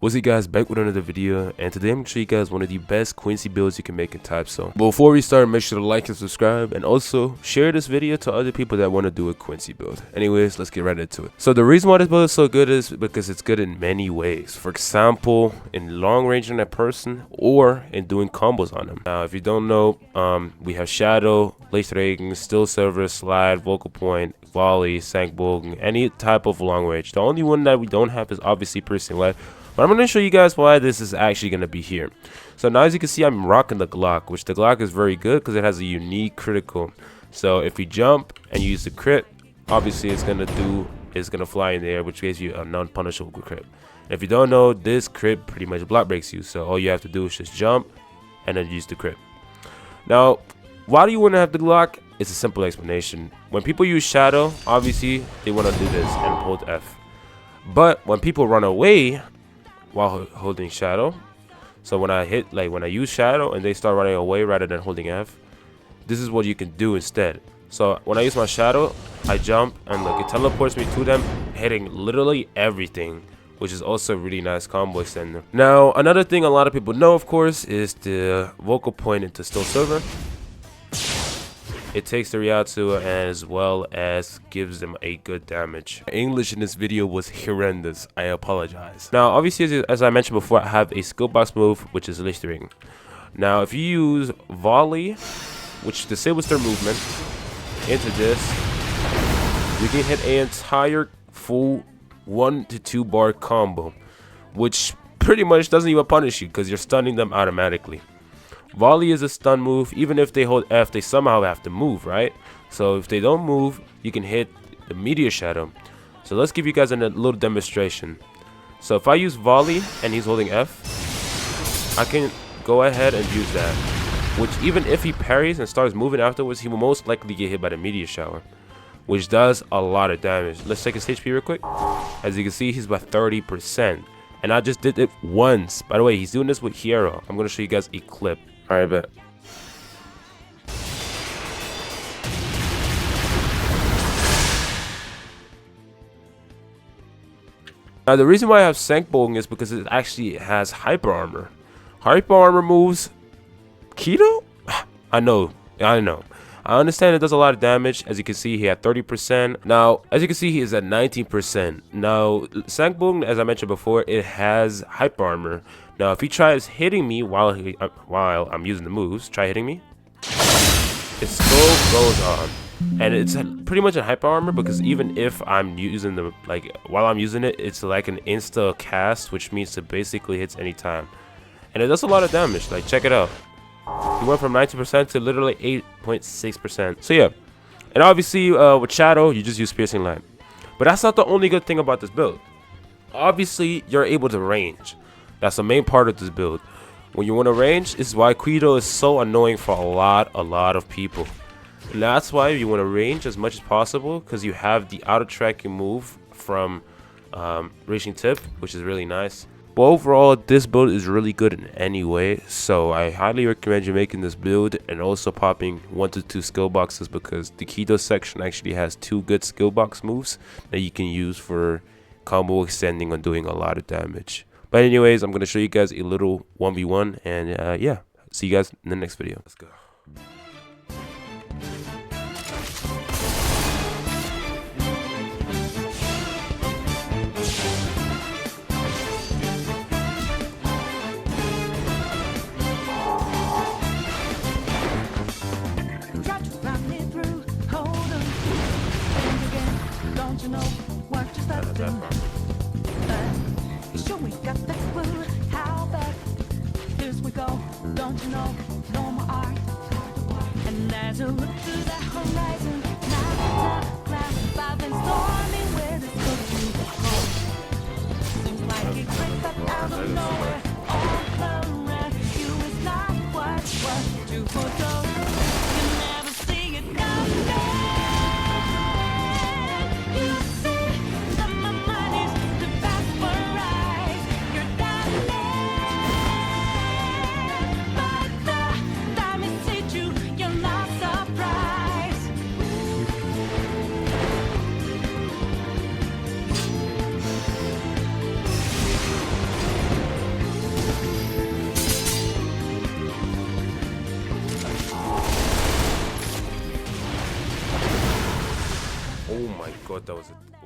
What's up guys, back with another video, and today I'm going to show you guys one of the best Quincy builds you can make in Type Zone. Before we start, make sure to like and subscribe, and also share this video to other people that want to do a Quincy build. Anyways, let's get right into it. So the reason why this build is so good is because it's good in many ways. For example, in long range on a person or in doing combos on them. Now if you don't know, we have Shadow, Laser Raking, Still Server, Slide, Vocal Point, Volley, Sankbogen, any type of long range. The only one that we don't have is obviously Piercing Light. But I'm going to show you guys why this is actually going to be here. So now as you can see, I'm rocking the Glock, which the Glock is very good because it has a unique critical. So if you jump and use the crit, obviously it's going to fly in the air, which gives you a non-punishable crit. And if you don't know, this crit pretty much block breaks you. So all you have to do is just jump and then use the crit. Now, why do you want to have the Glock? It's a simple explanation. When people use Shadow, obviously they want to do this and hold F. But when people run away while holding Shadow, so when I use Shadow and they start running away rather than holding F, this is what you can do instead. So when I use my Shadow, I jump and look, it teleports me to them, hitting literally everything, which is also a really nice combo extender. Now another thing a lot of people know, of course, is the Vocal Point into Still Server. It takes the Ryatsu as well as gives them a good damage. English in this video was horrendous. I apologize. Now, obviously, as I mentioned before, I have a skill box move, which is Lichtering. Now, if you use Volley, which disables their movement, into this, you can hit an entire full 1 to 2 bar combo, which pretty much doesn't even punish you because you're stunning them automatically. Volley is a stun move. Even if they hold F, they somehow have to move, right? So if they don't move, you can hit the Meteor Shadow. So let's give you guys a little demonstration. So if I use Volley and he's holding F, I can go ahead and use that. Which even if he parries and starts moving afterwards, he will most likely get hit by the Meteor Shower, which does a lot of damage. Let's check his HP real quick. As you can see, he's by 30%. And I just did it once. By the way, he's doing this with Hero. I'm going to show you guys a clip. Alright, bet. Now the reason why I have Sankbogen is because it actually has Hyper Armor. Hyper Armor moves Keto? I know. I understand it does a lot of damage. As you can see, he had 30%. Now, as you can see, he is at 19%. Now, Sankbogen, as I mentioned before, it has Hyper Armor. Now, if he tries hitting me while I'm using the moves, try hitting me, it still goes on. And it's pretty much a Hyper Armor because even if I'm using the, while I'm using it, it's like an insta cast, which means it basically hits anytime. And it does a lot of damage. Check it out. He went from 90% to literally 8.6%. So yeah, and obviously with Shadow, you just use Piercing Light. But that's not the only good thing about this build. Obviously, you're able to range. That's the main part of this build. When you want to range, this is why Quito is so annoying for a lot of people. And that's why you want to range as much as possible, because you have the auto tracking move from Reaching Tip, which is really nice. But overall, this build is really good in any way, so I highly recommend you making this build and also popping 1 to 2 skill boxes, because the Keto section actually has 2 good skill box moves that you can use for combo extending and doing a lot of damage. But anyways, I'm going to show you guys a little 1v1, and yeah, see you guys in the next video. Let's go. We got that clue, how back here we go, don't you know, no more art. And as I look to the horizon, clouds I've been storming where this goes to. Seems like it crept up out of nowhere, all around you is not what you forego. You never see it coming. Oh my god, that was a